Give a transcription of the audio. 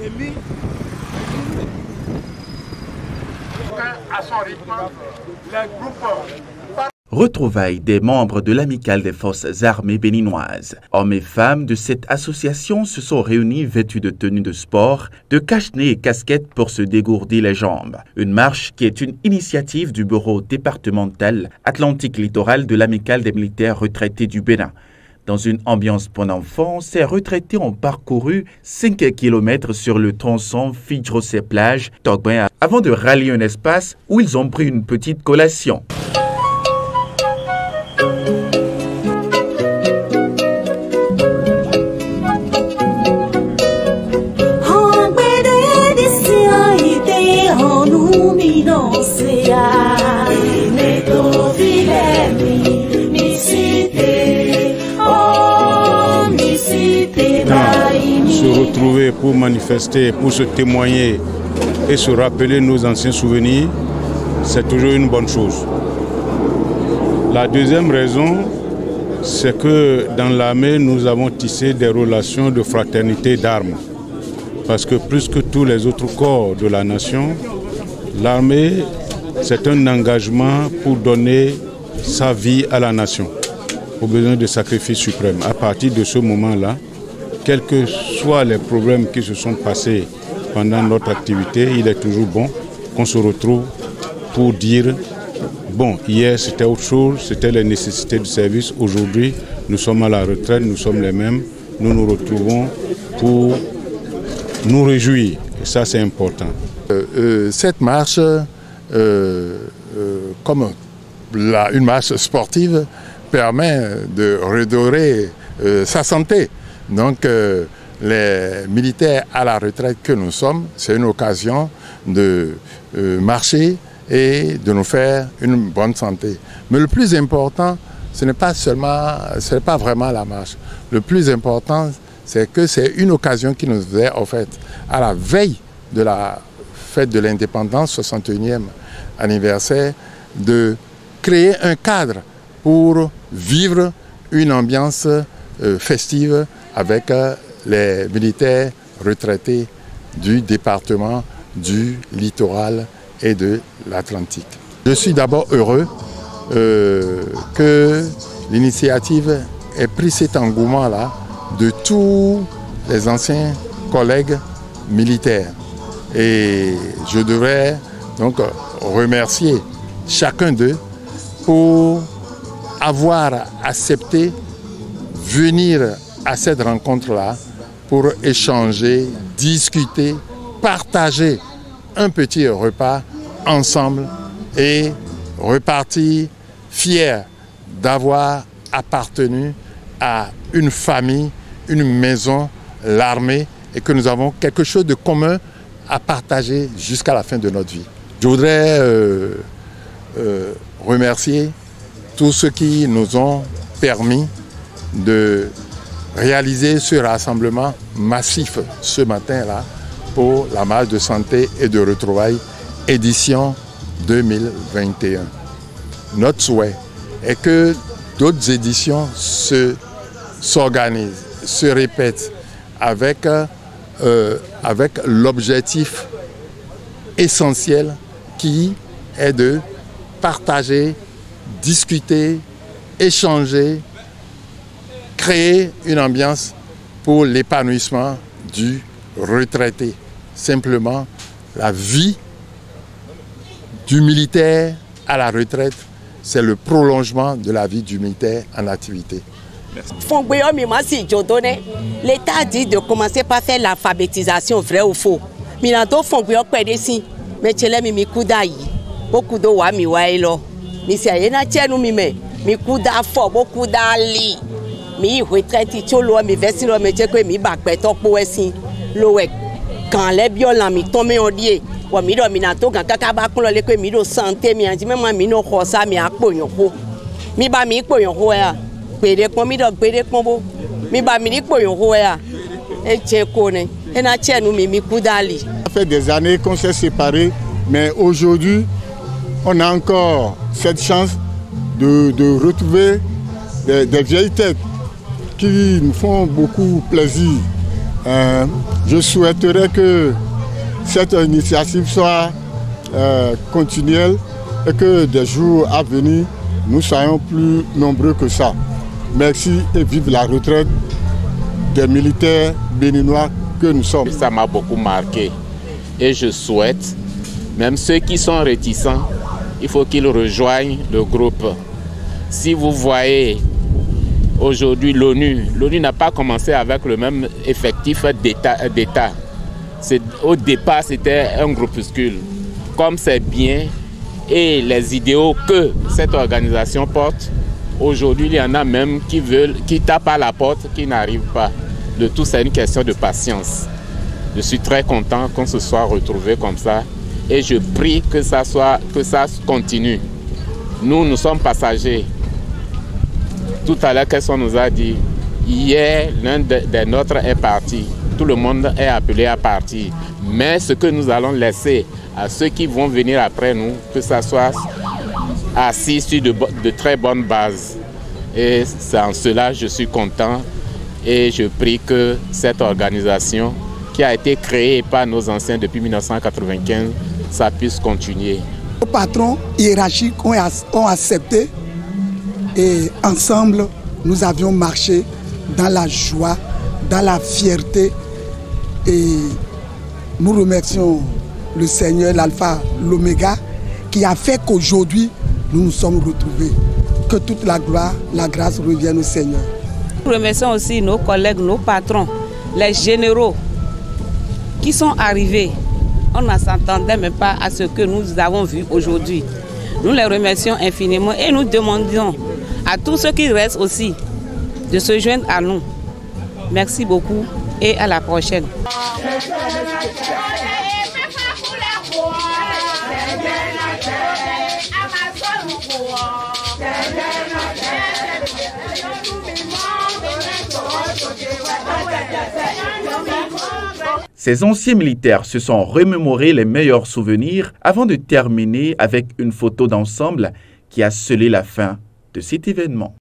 À son rythme, les groupes. Retrouvailles des membres de l'Amicale des Forces armées béninoises. Hommes et femmes de cette association se sont réunis vêtus de tenues de sport, de cache-nez et casquettes pour se dégourdir les jambes. Une marche qui est une initiative du bureau départemental Atlantique Littoral de l'Amicale des militaires retraités du Bénin. Dans une ambiance pour enfants, ces retraités ont parcouru 5 km sur le tronçon Fidjrosé-Plage-Togben avant de rallier un espace où ils ont pris une petite collation. Se retrouver pour manifester, pour se témoigner et se rappeler nos anciens souvenirs, c'est toujours une bonne chose. La deuxième raison, c'est que dans l'armée, nous avons tissé des relations de fraternité d'armes. Parce que plus que tous les autres corps de la nation, l'armée, c'est un engagement pour donner sa vie à la nation, au besoin de sacrifice suprême. À partir de ce moment-là, quels que soient les problèmes qui se sont passés pendant notre activité, il est toujours bon qu'on se retrouve pour dire bon, hier c'était autre chose, c'était les nécessités du service. Aujourd'hui, nous sommes à la retraite, nous sommes les mêmes. Nous nous retrouvons pour nous réjouir. Et ça, c'est important. Cette marche, comme une marche sportive, permet de redorer sa santé. Donc, les militaires à la retraite que nous sommes, c'est une occasion de marcher et de nous faire une bonne santé. Mais le plus important, ce n'est pas vraiment la marche. Le plus important, c'est que c'est une occasion qui nous est offerte à la veille de la fête de l'indépendance, 61e anniversaire, de créer un cadre pour vivre une ambiance festive avec les militaires retraités du département, du littoral et de l'Atlantique. Je suis d'abord heureux que l'initiative ait pris cet engouement-là de tous les anciens collègues militaires. Et je devrais donc remercier chacun d'eux pour avoir accepté venir à cette rencontre-là pour échanger, discuter, partager un petit repas ensemble et repartir fiers d'avoir appartenu à une famille, une maison, l'armée, et que nous avons quelque chose de commun à partager jusqu'à la fin de notre vie. Je voudrais remercier tous ceux qui nous ont permis de réaliser ce rassemblement massif ce matin-là pour la marche de santé et de retrouvailles édition 2021. Notre souhait est que d'autres éditions s'organisent, se répètent avec l'objectif essentiel qui est de partager, discuter, échanger, créer une ambiance pour l'épanouissement du retraité. Simplement, la vie du militaire à la retraite, c'est le prolongement de la vie du militaire en activité. L'État dit de commencer par faire l'alphabétisation, vrai ou faux. Beaucoup de wa mi wa ilo mi se ayé na tienu mi me mi kuda fo beaucoup dali mi retraite ti o lo mi vesti lo me je pe mi ba pe to po esin lo we kan le bi olan mi ton me odie wo mi do mi na to kan kaka ba kun lo le pe mi do santé mi anti mema mi no ko sa mi apoyan ko mi ba mi poyan ko ya pere pon mi do pere pon bo mi ba mi ni poyan ko ya e je ko ne e na tienu mi kudali. Ça fait des années qu'on s'est séparés, mais aujourd'hui on a encore cette chance de retrouver des vieilles têtes qui nous font beaucoup plaisir. Je souhaiterais que cette initiative soit continuelle et que des jours à venir, nous soyons plus nombreux que ça. Merci et vive la retraite des militaires béninois que nous sommes. Ça m'a beaucoup marqué et je souhaite, même ceux qui sont réticents, il faut qu'ils rejoignent le groupe. Si vous voyez aujourd'hui l'ONU n'a pas commencé avec le même effectif d'État. Au départ, c'était un groupuscule. Comme c'est bien et les idéaux que cette organisation porte, aujourd'hui, il y en a même qui tapent à la porte, qui n'arrivent pas. Le tout, c'est une question de patience. Je suis très content qu'on se soit retrouvés comme ça et je prie que ça continue. Nous sommes passagers. Tout à l'heure, qu'est-ce qu'on nous a dit? Hier, l'un des nôtres est parti. Tout le monde est appelé à partir. Mais ce que nous allons laisser à ceux qui vont venir après nous, que ça soit assis sur de très bonnes bases. Et c'est en cela que je suis content et je prie que cette organisation qui a été créée par nos anciens depuis 1995, ça puisse continuer. Nos patrons hiérarchiques ont accepté et ensemble, nous avions marché dans la joie, dans la fierté et nous remercions le Seigneur, l'Alpha, l'Oméga, qui a fait qu'aujourd'hui, nous nous sommes retrouvés. Que toute la gloire, la grâce revienne au Seigneur. Nous remercions aussi nos collègues, nos patrons, les généraux qui sont arrivés. On ne s'attendait même pas à ce que nous avons vu aujourd'hui. Nous les remercions infiniment et nous demandons à tous ceux qui restent aussi de se joindre à nous. Merci beaucoup et à la prochaine. Ces anciens militaires se sont remémorés les meilleurs souvenirs avant de terminer avec une photo d'ensemble qui a scellé la fin de cet événement.